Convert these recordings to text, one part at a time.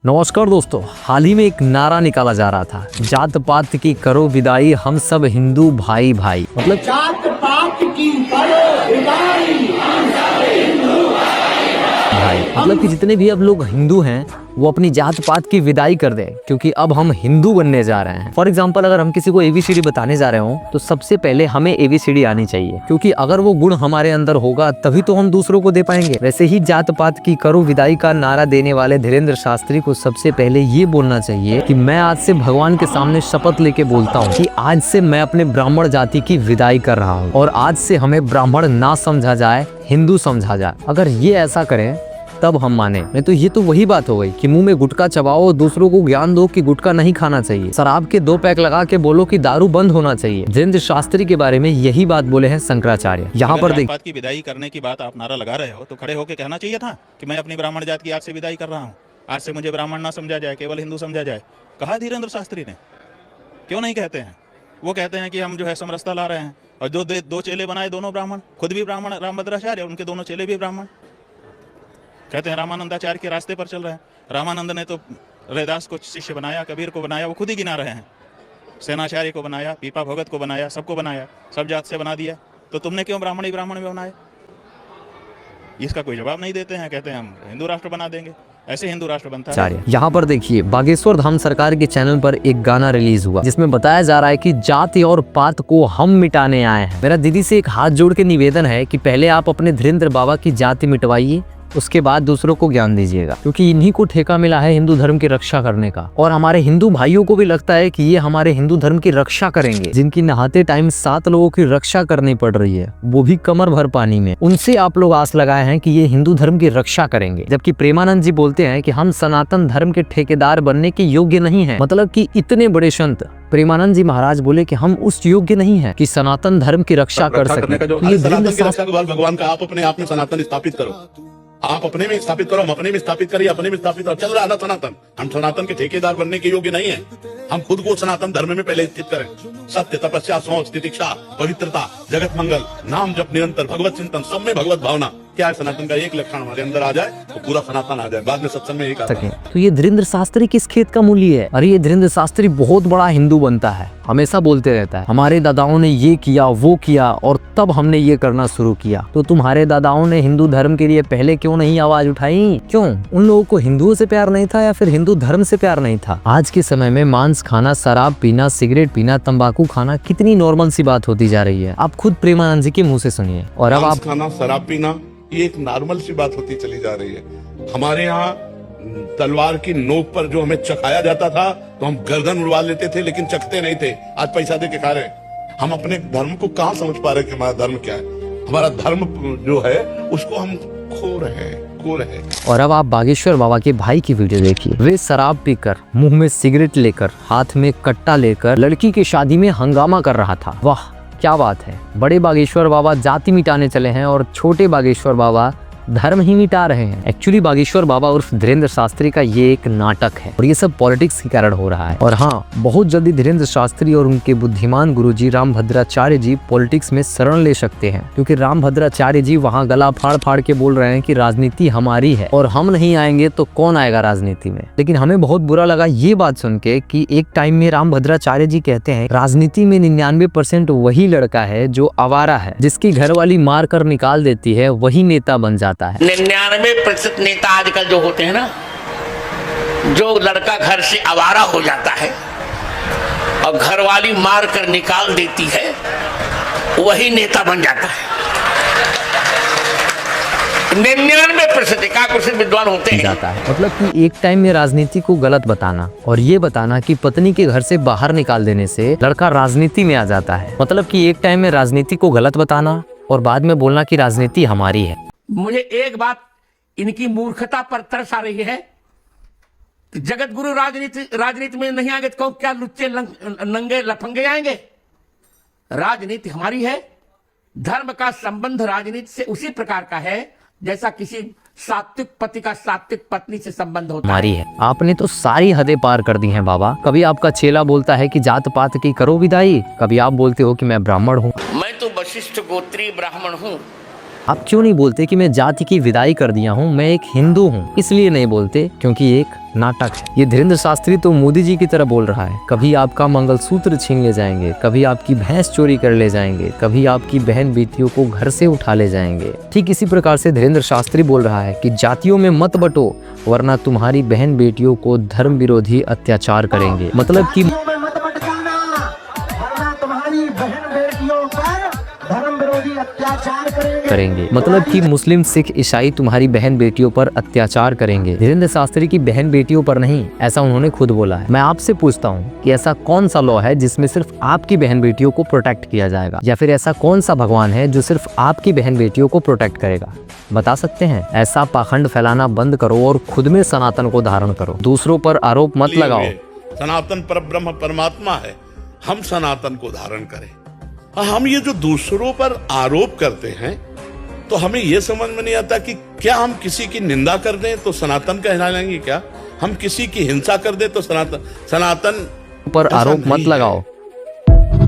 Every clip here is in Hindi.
नमस्कार दोस्तों, हाल ही में एक नारा निकाला जा रहा था, जात पात की करो विदाई, हम सब हिंदू भाई भाई। मतलब जात पात की करो विदाई, हम सब हिंदू भाई मतलब कि जितने भी अब लोग हिंदू हैं वो अपनी जात पात की विदाई कर दें, क्योंकि अब हम हिंदू बनने जा रहे हैं। फॉर एग्जाम्पल, अगर हम किसी को एबीसीडी बताने जा रहे हो तो सबसे पहले हमें एबीसीडी आनी चाहिए, क्योंकि अगर वो गुण हमारे अंदर होगा तभी तो हम दूसरों को दे पाएंगे। वैसे ही जात पात की करो विदाई का नारा देने वाले धीरेन्द्र शास्त्री को सबसे पहले ये बोलना चाहिए कि मैं आज से भगवान के सामने शपथ लेके बोलता हूँ कि आज से मैं अपने ब्राह्मण जाति की विदाई कर रहा हूँ और आज से हमें ब्राह्मण ना समझा जाए, हिंदू समझा जाए। अगर ये ऐसा करें तब हम माने, नहीं तो ये तो वही बात हो गई कि मुंह में गुटखा चबाओ, दूसरों को ज्ञान दो कि गुटखा नहीं खाना चाहिए, शराब के 2 पैक लगा के बोलो कि दारू बंद होना चाहिए। धीरेन्द्र शास्त्री के बारे में यही बात बोले हैं शंकराचार्य। यहाँ पर देख, की विदाई करने की बात आप नारा लगा रहे हो तो खड़े होकर कहना चाहिए था कि मैं अपनी ब्राह्मण जात की आज से विदाई कर रहा हूँ, आज से मुझे ब्राह्मण ना समझा जाए, केवल हिंदू समझा जाए। कहा धीरेन्द्र शास्त्री ने? क्यों नहीं कहते हैं? वो कहते हैं कि हम जो है समरसता ला रहे हैं, और जो 2 चेले बनाए दोनों ब्राह्मण, खुद भी ब्राह्मण रामभद्राचार्य, उनके दोनों चेले भी ब्राह्मण। कहते हैं रामानंदाचार्य के रास्ते पर चल रहे हैं। रामानंद ने तो रैदास को शिष्य बनाया, कबीर को बनाया, वो खुद ही गिना रहे हैं। सेनाचार्य को बनाया, पीपा भगत को बनाया, सबको बनाया, सब जात से बना दिया। तो तुमने क्यों ब्राह्मण ही ब्राह्मण में बनाए? इसका कोई जवाब नहीं देते हैं। कहते हैं हम हिंदू राष्ट्र बना देंगे। ऐसे हिंदू राष्ट्र बनता है। यहाँ पर देखिए, बागेश्वर धाम सरकार के चैनल पर एक गाना रिलीज हुआ जिसमें बताया जा रहा है कि जाति और पात को हम मिटाने आए हैं। मेरा दीदी से एक हाथ जोड़ के निवेदन है कि पहले आप अपने धीरेन्द्र बाबा की जाति मिटवाइए, उसके बाद दूसरों को ज्ञान दीजिएगा, क्योंकि इन्हीं को ठेका मिला है हिंदू धर्म की रक्षा करने का। और हमारे हिंदू भाइयों को भी लगता है कि ये हमारे हिंदू धर्म की रक्षा करेंगे। जिनकी नहाते टाइम 7 लोगों की रक्षा करनी पड़ रही है, वो भी कमर भर पानी में, उनसे आप लोग आस लगाए हैं कि ये हिंदू धर्म की रक्षा करेंगे। जबकि प्रेमानंद जी बोलते हैं कि हम सनातन धर्म के ठेकेदार बनने के योग्य नहीं है। मतलब कि इतने बड़े संत प्रेमानंद जी महाराज बोले कि हम उस योग्य नहीं है कि सनातन धर्म की रक्षा कर सके। भगवान का आप अपने आप में सनातन स्थापित करो, आप अपने में स्थापित करो, हम अपने में स्थापित करिए, अपने में स्थापित करो। चल रहा है सनातन। हम सनातन के ठेकेदार बनने के योग्य नहीं है। हम खुद को सनातन धर्म में पहले स्थित करें। सत्य, तपस्या, शौच, तितिक्षा, पवित्रता, जगत मंगल, नाम जप निरंतर, भगवत चिंतन, सब में भगवत भावना। क्या है? सनातन का एक लक्षण हमारे अंदर आ जाए तो पूरा सनातन आ जाए। बाद में सत्संग में एक आता है। तो ये धीरेन्द्र शास्त्री किस खेत का मूल्य है? अरे ये धीरेन्द्र शास्त्री बहुत बड़ा हिंदू बनता है, हमेशा बोलते रहता है हमारे दादाओं ने ये किया, वो किया, और तब हमने ये करना शुरू किया। तो तुम्हारे दादाओं ने हिंदू धर्म के लिए पहले क्यों नहीं आवाज उठाई? क्यों? उन लोगों को हिंदुओं से प्यार नहीं था या फिर हिंदू धर्म से प्यार नहीं था? आज के समय में मांस खाना, शराब पीना, सिगरेट पीना, तंबाकू खाना कितनी नॉर्मल सी बात होती जा रही है। आप खुद प्रेमानंद जी के मुँह से सुनिए। और अब आप खाना, शराब पीना, ये एक नॉर्मल सी बात होती चली जा रही है। हमारे यहाँ तलवार की नोक पर जो हमें चखाया जाता था तो हम गर्दन उड़वा लेते थे, लेकिन चखते नहीं थे। आज पैसा दे के खा रहे। हम अपने धर्म को कहाँ समझ पा रहे कि हमारा धर्म क्या है? हमारा धर्म जो है उसको हम खो रहे हैं। और अब आप बागेश्वर बाबा के भाई की वीडियो देखिए। वे शराब पीकर, मुंह में सिगरेट लेकर, हाथ में कट्टा लेकर लड़की की शादी में हंगामा कर रहा था। वाह क्या बात है! बड़े बागेश्वर बाबा जाति मिटाने चले हैं और छोटे बागेश्वर बाबा धर्म ही मिटा रहे हैं। एक्चुअली बागेश्वर बाबा उर्फ धीरेन्द्र शास्त्री का ये एक नाटक है और ये सब पॉलिटिक्स के कारण हो रहा है। और हाँ, बहुत जल्दी धीरेन्द्र शास्त्री और उनके बुद्धिमान गुरुजी रामभद्राचार्य जी पॉलिटिक्स में शरण ले सकते हैं, क्योंकि रामभद्राचार्य जी वहाँ गला फाड़ फाड़ के बोल रहे हैं कि राजनीति हमारी है और हम नहीं आएंगे तो कौन आएगा राजनीति में। लेकिन हमें बहुत बुरा लगा ये बात सुन के कि एक टाइम में रामभद्राचार्य जी कहते हैं राजनीति में 99% वही लड़का है जो आवारा है, जिसकी घरवाली मार कर निकाल देती है, वही नेता बन जाता है। 99% नेता आजकल जो होते हैं ना, जो लड़का घर से आवारा हो जाता है और घरवाली मार कर निकाल देती है, वही नेता बन जाता है। 99% एकाकुश विद्वान होते हैं। जाता है मतलब कि एक टाइम में राजनीति को गलत बताना और ये बताना कि पत्नी के घर से बाहर निकाल देने से लड़का राजनीति में आ जाता है। मतलब कि एक टाइम में राजनीति को गलत बताना और बाद में बोलना कि राजनीति हमारी है। मुझे एक बात इनकी मूर्खता पर तरस आ रही है कि जगत गुरु राजनीति में नहीं आएंगे तो क्या लुच्चे नंगे लफंगे आएंगे? राजनीति हमारी है। धर्म का संबंध राजनीति से उसी प्रकार का है जैसा किसी सात्विक पति का सात्विक पत्नी से संबंध होता हमारी है। आपने तो सारी हदें पार कर दी हैं बाबा। कभी आपका चेला बोलता है कि जात पात की करो विदाई, कभी आप बोलते हो कि मैं ब्राह्मण हूँ। मैं तो वशिष्ठ गोत्री ब्राह्मण हूँ। आप क्यों नहीं बोलते कि मैं जाति की विदाई कर दिया हूँ, मैं एक हिंदू हूँ? इसलिए नहीं बोलते क्योंकि एक नाटक है। ये धीरेन्द्र शास्त्री तो मोदी जी की तरह बोल रहा है, कभी आपका मंगलसूत्र छीन ले जाएंगे, कभी आपकी भैंस चोरी कर ले जाएंगे, कभी आपकी बहन बेटियों को घर से उठा ले जाएंगे। ठीक इसी प्रकार से धीरेन्द्र शास्त्री बोल रहा है कि जातियों में मत बटो वरना तुम्हारी बहन बेटियों को धर्म विरोधी अत्याचार करेंगे। मतलब कि मतलब कि मुस्लिम, सिख, ईसाई तुम्हारी बहन बेटियों पर अत्याचार करेंगे। धीरेन्द्र शास्त्री की बहन बेटियों पर नहीं, ऐसा उन्होंने खुद बोला है। मैं आपसे पूछता हूँ कि ऐसा कौन सा लॉ है जिसमें सिर्फ आपकी बहन बेटियों को प्रोटेक्ट किया जाएगा, या फिर ऐसा कौन सा भगवान है जो सिर्फ आपकी बहन बेटियों को प्रोटेक्ट करेगा? बता सकते हैं? ऐसा पाखंड फैलाना बंद करो और खुद में सनातन को धारण करो, दूसरों पर आरोप मत लगाओ। सनातन परब्रह्म परमात्मा है, हम सनातन को धारण करें। हम ये जो दूसरों पर आरोप करते हैं तो हमें ये समझ में नहीं आता कि क्या हम किसी की निंदा कर दें तो सनातन कहला लेंगे, क्या हम किसी की हिंसा कर दें तो सनातन पर आरोप मत लगाओ।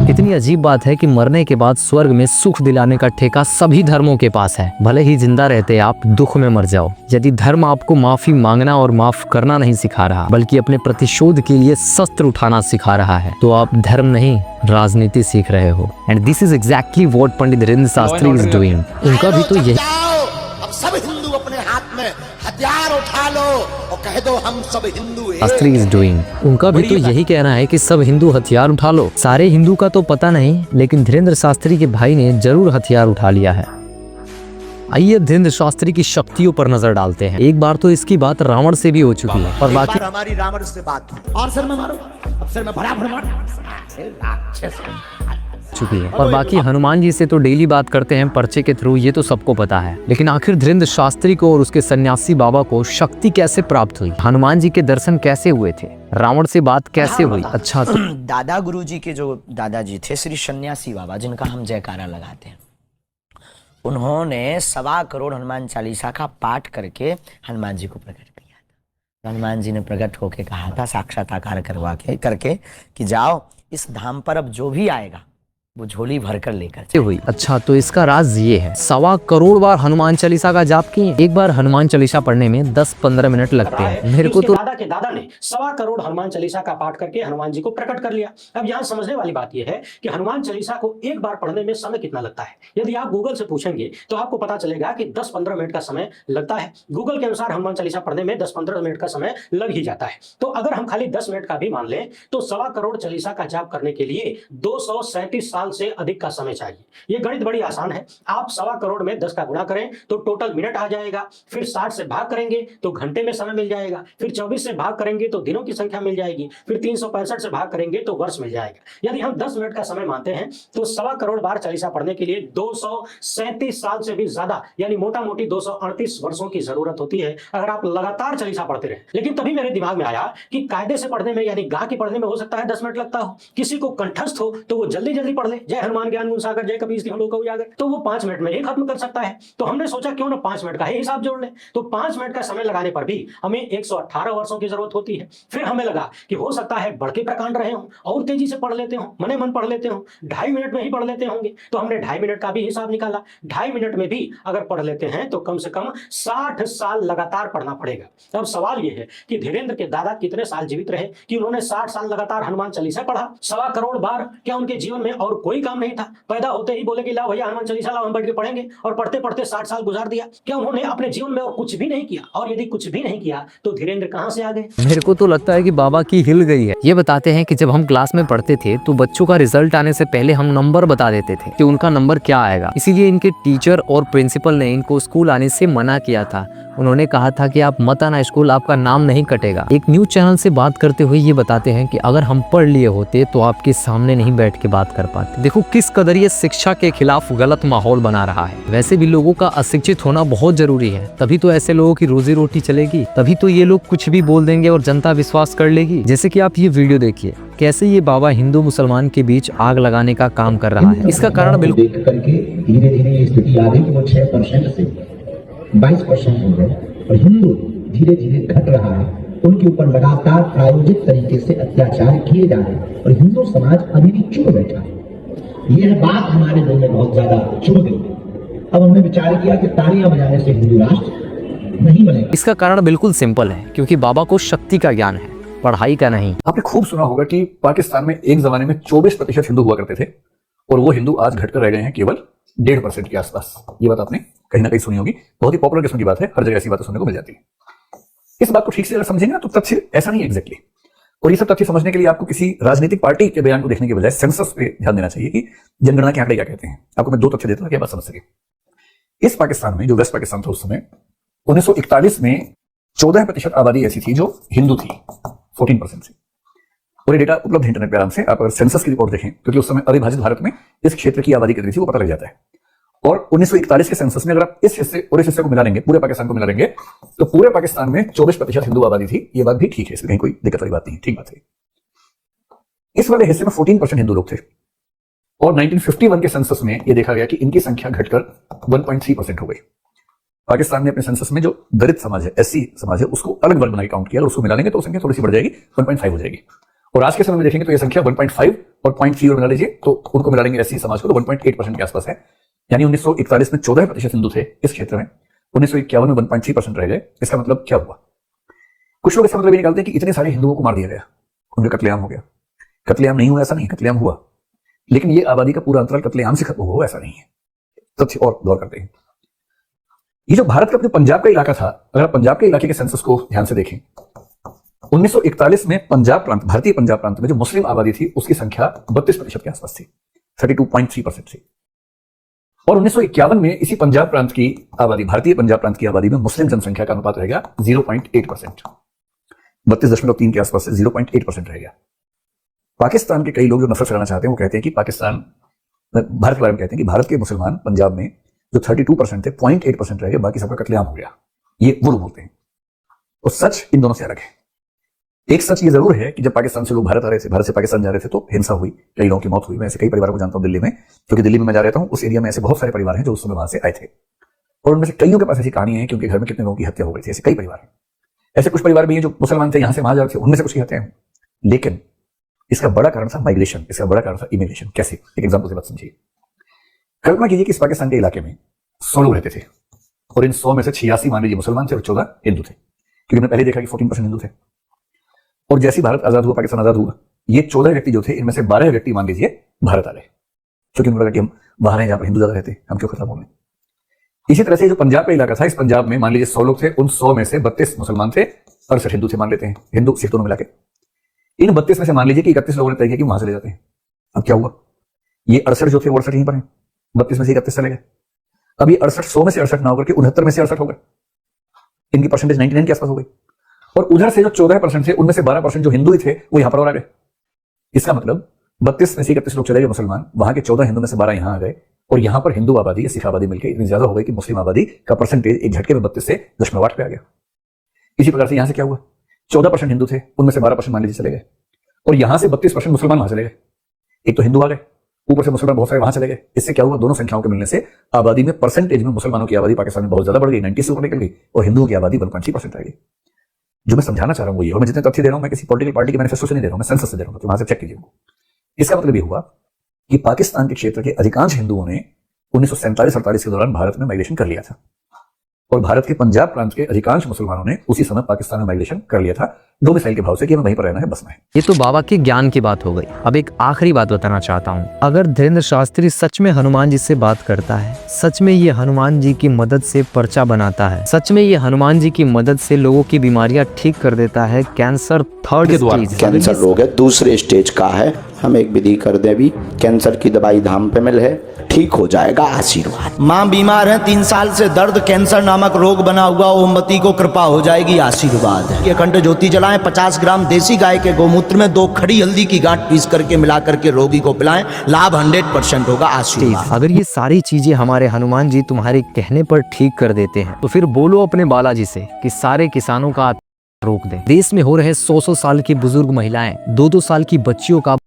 कितनी अजीब बात है कि मरने के बाद स्वर्ग में सुख दिलाने का ठेका सभी धर्मों के पास है, भले ही जिंदा रहते आप दुख में मर जाओ। यदि धर्म आपको माफी मांगना और माफ करना नहीं सिखा रहा, बल्कि अपने प्रतिशोध के लिए शस्त्र उठाना सिखा रहा है, तो आप धर्म नहीं राजनीति सीख रहे हो। And this is exactly what Pandit Dhirendra Shastri is doing. उनका भी तो यही, अब सब हिंदू अपने हाथ में हथियार उठा लो और कह दो हम सब हिंदू हैं। शास्त्री इज डूइंग, उनका भी तो यही कहना है कि सब हिंदू हथियार उठा लो। सारे हिंदू का तो पता नहीं, लेकिन धीरेन्द्र शास्त्री के भाई ने जरूर हथियार उठा लिया है। आइए धीरेन्द्र शास्त्री की शक्तियों पर नजर डालते हैं। एक बार तो इसकी बात रावण से भी हो चुकी है और बाकी हमारी रावण से बात हुई और सर में मारो, अब सर में बराबर चुकी है, और बाकी हनुमान जी से तो डेली बात करते हैं पर्चे के थ्रू, ये तो सबको पता है। लेकिन आखिर धीरेन्द्र शास्त्री को और उसके सन्यासी बाबा को शक्ति कैसे प्राप्त हुई? हनुमान जी के दर्शन कैसे हुए थे? रावण से बात कैसे हुई? अच्छा तो दादा गुरु जी के जो दादाजी थे श्री सन्यासी बाबा, जिनका हम जयकारा लगाते हैं, उन्होंने 1.25 करोड़ हनुमान चालीसा का पाठ करके हनुमान जी को प्रकट किया था। हनुमान जी ने प्रकट होके कहा था, साक्षात्कार करवा के करके, कि जाओ इस धाम पर अब जो भी आएगा वो झोली भरकर लेकर हुई। अच्छा तो इसका राज ये है, 1.25 करोड़ बार हनुमान चालीसा का जाप किए। एक बार हनुमान चालीसा पढ़ने में 10-15 मिनट लगते हैं। मेरे को तो दादा के दादा ने 1.25 करोड़ हनुमान चालीसा का पाठ करके हनुमान जी को प्रकट कर लिया। अब यहाँ समझने वाली बात यह है कि हनुमान चालीसा को एक बार पढ़ने में समय कितना लगता है। यदि आप गूगल से पूछेंगे तो आपको पता चलेगा कि 10-15 मिनट का समय लगता है। गूगल के अनुसार हनुमान चालीसा पढ़ने में 10-15 मिनट का समय लग ही जाता है। तो अगर हम खाली 10 मिनट का भी मान लें तो 1.25 करोड़ चालीसा का जाप करने के लिए 237 साल से अधिक का समय चाहिए। ये गणित बड़ी आसान है। आप 1.25 करोड़ में 10 का गुणा करें तो टोटल मिनट आ जाएगा, फिर 60 से भाग करेंगे तो घंटे में समय मिल जाएगा, फिर 24 से भाग करेंगे तो दिनों की संख्या मिल जाएगी, फिर 365 से भाग करेंगे तो वर्ष मिल जाएगा। यदि हम 10 मिनट का समय मानते हैं तो 1.25 करोड़ बार चालीसा पढ़ने के लिए 237 साल से भी ज्यादा, यानी मोटा मोटी 238 वर्षों की जरूरत होती है अगर आप लगातार चालीसा पढ़ते रहे। लेकिन तभी मेरे दिमाग में आया कि कायदे से पढ़ने में, यानी गा के पढ़ने में हो सकता है 10 मिनट लगता हो, किसी को कंठस्थ हो तो वो जल्दी जल्दी पढ़ ले, जय हनुमान ज्ञान गुण सागर जय कबीर सिंह लोक उजागर, तो वो 5 मिनट में ही खत्म कर सकता है। तो हमने सोचा क्यों ना 5 मिनट का ही हिसाब जोड़ ले। तो 5 मिनट का समय लगाने पर भी हमें 118 वर्षों की जरूरत होती है। फिर हमें लगा कि हो सकता है बढ़ के प्रकांड रहे हों और तेजी से पढ़ लेते हो, मने मन पढ़ लेते हो, 2.5 मिनट में ही पढ़ लेते होंगे। तो हमने 2.5 मिनट का भी हिसाब निकाला। 2.5 मिनट में भी अगर पढ़ लेते हैं तो कम से कम 60 साल लगातार पढ़ना पड़ेगा। अब सवाल यह है कि धीरेन्द्र के दादा कितने साल जीवित रहे कि उन्होंने 60 साल लगातार हनुमान चालीसा पढ़ा? 1.25 करोड़ बार। क्या उनके जीवन में और कोई काम नहीं था? पैदा होते ही बोले कि लाओ भैया हनुमान चालीसा लाओ, हम बैठ के पढ़ेंगे, और पढ़ते पढ़ते 60 साल गुजार दिया? क्या उन्होंने अपने जीवन में और कुछ भी नहीं किया? और यदि कुछ भी नहीं किया तो धीरेन्द्र कहां से आ गए? मेरे को तो लगता है कि बाबा की हिल गई है। ये बताते हैं कि जब हम क्लास में पढ़ते थे तो बच्चों का रिजल्ट आने से पहले हम नंबर बता देते थे कि उनका नंबर क्या आएगा। इसीलिए इनके टीचर और प्रिंसिपल ने इनको स्कूल आने से मना किया था। उन्होंने कहा था कि आप मत आना स्कूल, आपका नाम नहीं कटेगा। एक न्यूज चैनल से बात करते हुए ये बताते हैं कि अगर हम पढ़ लिए होते तो आपके सामने नहीं बैठ के बात कर पाते। देखो किस कदर ये शिक्षा के खिलाफ गलत माहौल बना रहा है। वैसे भी लोगों का अशिक्षित होना बहुत जरूरी है, तभी तो ऐसे लोगों की रोजी रोटी चलेगी, तभी तो ये लोग कुछ भी बोल देंगे और जनता विश्वास कर लेगी। जैसे कि आप ये वीडियो देखिए, कैसे ये बाबा हिंदू मुसलमान के बीच आग लगाने का काम कर रहा है। इसका कारण बिल्कुल देख करके धीरे धीरे ये स्थिति आ गई कि वो 6% से 22% हो गए और हिंदू धीरे धीरे घट रहा है। उनके ऊपर लगातार प्रायोजित तरीके से अत्याचार किए जा रहे हैं और हिंदू समाज अभी भी चुप बैठा है। यह बात हमारे दिल में बहुत ज्यादा चुभ गई अब हमने विचार किया कि तालियां बजाने से हिंदू राष्ट्र नहीं बनेगा। इसका कारण बिल्कुल सिंपल है, क्योंकि बाबा को शक्ति का ज्ञान है, पढ़ाई का नहीं। आपने खूब सुना होगा कि पाकिस्तान में एक जमाने में 24% हिंदू हुआ करते थे और वो हिंदू आज घटकर रह गए हैं केवल 1.5% के आसपास। ये बात आपने कहीं ना कहीं सुनी होगी, बहुत ही पॉपुलर किस्म की बात है, हर जगह ऐसी बातें सुनने को मिल जाती है। इस बात को ठीक से अगर समझेंगे ना तो तथ्य ऐसा नहीं है एग्जैक्टली। और ये सब तथ्य समझने के लिए आपको किसी राजनीतिक पार्टी के बयान को देखने के बजाय सेंसस पे ध्यान देना चाहिए कि जनगणना के आंकड़े क्या कहते हैं। आपको मैं 2 तथ्य देता हूं, क्या बात समझ सके। इस पाकिस्तान में, जो वेस्ट पाकिस्तान था उस समय, 1941 में 14% आबादी ऐसी थी जो हिंदू थी, 14% से। और ये डेटा उपलब्ध है इंटरनेट पे आराम से, आप अगर सेंसस की रिपोर्ट देखें, क्योंकि उस समय अविभाजित भारत में इस क्षेत्र की आबादी कितनी थी वो पता लग जाता है। और 1941 के सेंसस में अगर आप इस हिस्से और इस हिस्से को मिला लेंगे, पूरे पाकिस्तान को मिला लेंगे, तो पूरे पाकिस्तान में 24% हिंदू आबादी थी। ये बात भी ठीक है, इसमें कहीं कोई दिक्कत वाली बात नहीं, ठीक बात है। इस वाले हिस्से में 14% हिंदू लोग थे और 1951 के सेंसस में यह देखा गया कि इनकी संख्या घटकर 1.3% हो गई। पाकिस्तान ने अपने सेंसस में जो दलित समाज है, एससी समाज है, उसको अलग वर्ग बना के काउंट किया और उसको मिला लेंगे तो संख्या थोड़ी सी बढ़ जाएगी, 1.5 हो जाएगी। और आज के समय में देखेंगे तो यह संख्या 1.5 और 0.3 और मिला लीजिए तो उनको मिला लेंगे एससी समाज को तो 1.8% के आसपास है। यानी 1941 में 14% हिंदू थे इस क्षेत्र में, 1951 में 1.3% रह गए। इसका मतलब क्या हुआ? कुछ लोग इसका मतलब ये निकालते हैं कि इतने सारे हिंदुओं को मार दिया गया, उनका कत्लेआम हो गया। कत्लेआम नहीं हुआ ऐसा नहीं, कत्लेआम हुआ, लेकिन ये आबादी का पूरा अंतराल कत्लेआम से खत्म हुआ ऐसा नहीं है। तथ्य और गौर करते हैं। ये जो भारत का अपने पंजाब का इलाका था, अगर आप पंजाब के इलाके के सेंसस को ध्यान से देखें, 1941 में पंजाब प्रांत, भारतीय पंजाब प्रांत में जो मुस्लिम आबादी थी उसकी संख्या 32% के आसपास थी, 32.3% थी। और 1951 में इसी पंजाब प्रांत की आबादी, भारतीय पंजाब प्रांत की आबादी में मुस्लिम जनसंख्या का अनुपात रह गया 0.8%, 32.3 के आसपास से 0.8% रह गया। पाकिस्तान के कई लोग जो नफरत फैलाना चाहते हैं वो कहते हैं कि पाकिस्तान, भारत के बारे में कहते हैं कि भारत के मुसलमान पंजाब में जो 32% थे 0.8% रह गए, बाकी सबका कत्लेआम हो गया। ये वो लोग बोलते हैं। और सच इन दोनों से अलग है। एक सच ये जरूर है कि जब पाकिस्तान से लोग भारत आ रहे थे, भारत से पाकिस्तान जा रहे थे तो हिंसा हुई, कई लोगों की मौत हुई। मैं ऐसे कई परिवारों को जानता हूं दिल्ली में, क्योंकि दिल्ली में मैं जा रहता हूं, उस एरिया में ऐसे बहुत सारे परिवार हैं जो उस समय वहां से आए थे और उनमें से कईयों के पास ऐसी कहानी है कि उनके घर में कितने लोगों की हत्या हो गई थी। ऐसे कई परिवार हैं। ऐसे कुछ परिवार भी हैं जो मुसलमान थे, यहां से वहां जा रहे थे, उनमें से कुछ की हत्या है। लेकिन इसका बड़ा कारण था माइग्रेशन, इसका बड़ा कारण था इमिग्रेशन। कैसे? एक एग्जाम्पल से बात समझिए। कल्पना कीजिए कि इस पाकिस्तान के इलाके में 100 लोग रहते थे और इन 100 में से 86 मान लीजिए मुसलमान थे और 14 हिंदू थे, क्योंकि हमने पहले देखा कि 14% हिंदू थे। और जैसे भारत आजाद हुआ, पाकिस्तान आजाद हुआ, ये 14 व्यक्ति जो थे, इनमें से 12 व्यक्ति मान लीजिए भारत आ गए, क्योंकि उनको लगा कि हम बाहर हैं, जहां पर हिंदू ज्यादा रहते, हम क्यों खत्म होंगे। इसी तरह से जो पंजाब का इलाका था, इस पंजाब में मान लीजिए 100 लोग थे, उन 100 में से 32 मुसलमान थे, 68 हिंदू थे मान लेते हैं, हिंदू सिख दोनों मिला के। इन 32 में से मान लीजिए कि 31 लोगों ने तय किया कि वहां चले जाते हैं। अब क्या हुआ? ये 68 जो थे वो 68 यहीं पर हैं, 32 में से 31 चले गए। अब ये 68 100 में से 68 ना होकर के 69 में से 68 हो गए, इनकी परसेंटेज 99 के आसपास हो गई। और उधर से जो 14% थे उनमें से 12% जो हिंदू ही थे वो यहां पर और आ गए। इसका मतलब 32 में से 31 लोग चले गए मुसलमान, वहां के 14 हिंदू में से 12 यहां आ गए और यहां पर हिंदू आबादी या सिख आबादी मिलकर इतनी ज्यादा हो गई कि मुस्लिम आबादी का परसेंटेज एक झटके में 32 से 0.8 पे आ गया। इसी प्रकार से यहां से क्या हुआ? 14% हिंदू थे, उनमें से 12% मान लीजिए चले गए और यहां से 32% मुसलमान वहां चले गए। एक तो हिंदू आ गए, ऊपर से मुसलमान बहुत सारे वहां चले गए। इससे क्या हुआ? दोनों संख्याओं के मिलने से आबादी में परसेंटेज में मुसलमानों की आबादी पाकिस्तान में बहुत ज्यादा बढ़ गई, 90 से ऊपर निकल गई और हिंदुओं की आबादी 1.3% रह गई। जो मैं समझाना चाह रहा हूं वो ये, और मैं जितने तथ्य दे रहा हूं मैं किसी पॉलिटिकल पार्टी के मैनिफेस्टो से नहीं दे रहा हूं, मैं सेंसस से दे रहा हूं, तो वहां से चेक कीजिए। इसका मतलब ये हुआ कि पाकिस्तान के क्षेत्र के अधिकांश हिंदुओं ने 1947-48 के दौरान भारत में माइग्रेशन कर लिया था और भारत के पंजाब प्रांत के अधिकांश मुसलमानों ने उसी समय पाकिस्तान में माइग्रेशन कर लिया था, डोमिसाइल के भाव से कि हमें वहीं पर रहना है, बसना है। ये तो बाबा के ज्ञान की बात हो गई। अब एक आखिरी बात बताना चाहता हूँ। अगर धीरेन्द्र शास्त्री सच में हनुमान जी से बात करता है, सच में ये हनुमान जी की मदद से पर्चा बनाता है, सच में ये हनुमान जी की मदद से लोगों की बीमारियां ठीक कर देता है, कैंसर 3rd स्टेज, कैंसर रोग है 2 स्टेज का है, हम एक विधि कर दे भी, कैंसर की दवाई धाम पे मिल है, ठीक हो जाएगा, आशीर्वाद। माँ बीमार है 3 साल से, दर्द कैंसर नामक रोग बना हुआ, ओमवती को कृपा हो जाएगी, आशीर्वाद है। ये अखंड ज्योति जलाएं, 50 ग्राम देसी गाय के गोमूत्र में 2 खड़ी हल्दी की गांठ पीस करके मिला करके रोगी को पिलाएं, लाभ 100% होगा, आशीर्वाद। अगर ये सारी चीजें हमारे हनुमान जी तुम्हारे कहने पर ठीक कर देते हैं तो फिर बोलो अपने बालाजी से कि सारे किसानों का रोक दें। देश में हो रहे 100 साल की बुजुर्ग महिलाएं, 2-2 साल की बच्चियों का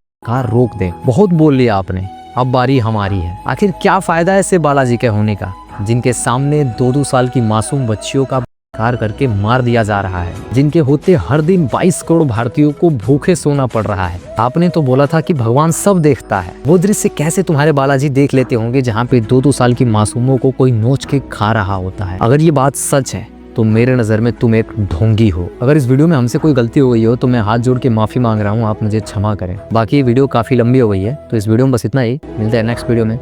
रोक दें। बहुत बोल लिया आपने, अब बारी हमारी है। आखिर क्या फायदा है ऐसे बालाजी के होने का जिनके सामने 2-2 साल की मासूम बच्चियों का कार करके मार दिया जा रहा है, जिनके होते हर दिन 22 करोड़ भारतीयों को भूखे सोना पड़ रहा है। आपने तो बोला था कि भगवान सब देखता है। वो दृश्य कैसे तुम्हारे बालाजी देख लेते होंगे जहाँ पे 2-2 साल की मासूमों को कोई नोच के खा रहा होता है। अगर ये बात सच है तो मेरे नज़र में तुम एक ढोंगी हो। अगर इस वीडियो में हमसे कोई गलती हो गई हो तो मैं हाथ जोड़ के माफ़ी मांग रहा हूँ, आप मुझे क्षमा करें। बाकी ये वीडियो काफ़ी लंबी हो गई है, तो इस वीडियो में बस इतना ही। मिलते हैं नेक्स्ट वीडियो में।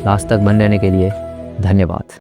लास्ट तक बन रहने के लिए धन्यवाद।